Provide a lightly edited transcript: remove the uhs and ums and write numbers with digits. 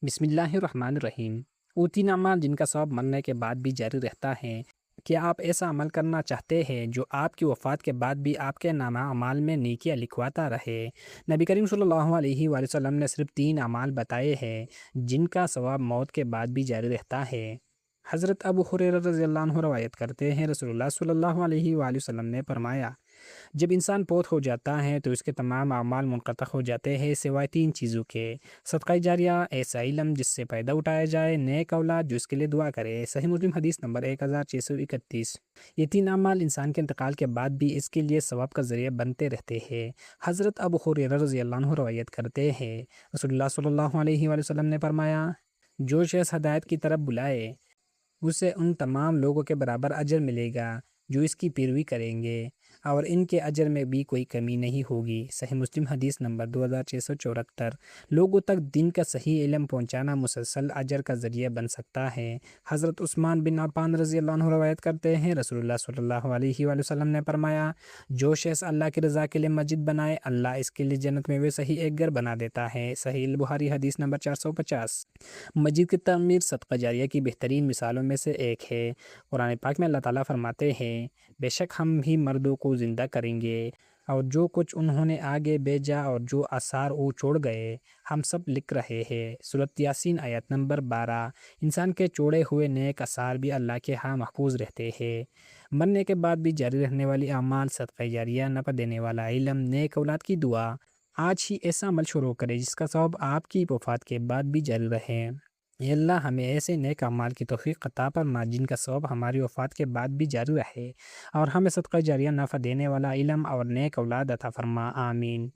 بسم اللہ الرحمن الرحیم۔ وہ تین اعمال جن کا ثواب مرنے کے بعد بھی جاری رہتا ہے۔ کیا آپ ایسا عمل کرنا چاہتے ہیں جو آپ کی وفات کے بعد بھی آپ کے نامہ اعمال میں نیکیاں لکھواتا رہے؟ نبی کریم صلی اللہ علیہ وآلہ وسلم نے صرف تین اعمال بتائے ہیں جن کا ثواب موت کے بعد بھی جاری رہتا ہے۔ حضرت ابو ہریرہ رضی اللہ عنہ روایت کرتے ہیں، رسول اللہ صلی اللہ علیہ وآلہ وسلم نے فرمایا، جب انسان فوت ہو جاتا ہے تو اس کے تمام اعمال منقطع ہو جاتے ہیں سوائے تین چیزوں کے: صدقہ جاریہ، ایسا علم جس سے فائدہ اٹھایا جائے، نیک اولاد جو اس کے لیے دعا کرے۔ صحیح مسلم حدیث نمبر 1631۔ یہ تین اعمال انسان کے انتقال کے بعد بھی اس کے لیے ثواب کا ذریعہ بنتے رہتے ہیں۔ حضرت ابو ہریرہ رضی اللہ عنہ روایت کرتے ہیں، رسول اللہ صلی اللہ علیہ وآلہ وسلم نے فرمایا، جو شخص ہدایت کی طرف بلائے اسے ان تمام لوگوں کے برابر اجر ملے گا جو اس کی پیروی کریں گے، اور ان کے اجر میں بھی کوئی کمی نہیں ہوگی۔ صحیح مسلم حدیث نمبر 2674۔ لوگوں تک دین کا صحیح علم پہنچانا مسلسل اجر کا ذریعہ بن سکتا ہے۔ حضرت عثمان بن عفان رضی اللہ عنہ روایت کرتے ہیں، رسول اللہ صلی اللہ علیہ وآلہ وسلم نے فرمایا، جو شخص اللہ کی رضا کے لیے مسجد بنائے، اللہ اس کے لیے جنت میں ویسا ہی ایک گھر بنا دیتا ہے۔ صحیح البخاری حدیث نمبر 450۔ مسجد کی تعمیر صدقہ جاریہ کی بہترین مثالوں میں سے ایک ہے۔ قرآن پاک میں اللہ تعالیٰ فرماتے ہیں، بے شک ہم ہی مردوں کو زندہ کریں گے، اور جو کچھ انہوں نے آگے بھیجا اور جو آثار وہ چھوڑ گئے ہم سب لکھ رہے ہیں۔ سورۃ یاسین آیت نمبر 12۔ انسان کے چھوڑے ہوئے نیک آثار بھی اللہ کے ہاں محفوظ رہتے ہیں۔ مرنے کے بعد بھی جاری رہنے والی اعمال، صدقہ جاریہ، نفع دینے والا علم، نیک اولاد کی دعا۔ آج ہی ایسا عمل شروع کرے جس کا ثواب آپ کی وفات کے بعد بھی جاری رہے۔ اے اللہ ہمیں ایسے نیک اعمال کی توفیق عطا فرما جن کا ثواب ہماری وفات کے بعد بھی جاری رہے، اور ہمیں صدقہ جاریہ، نفع دینے والا علم اور نیک اولاد عطا فرما۔ آمین۔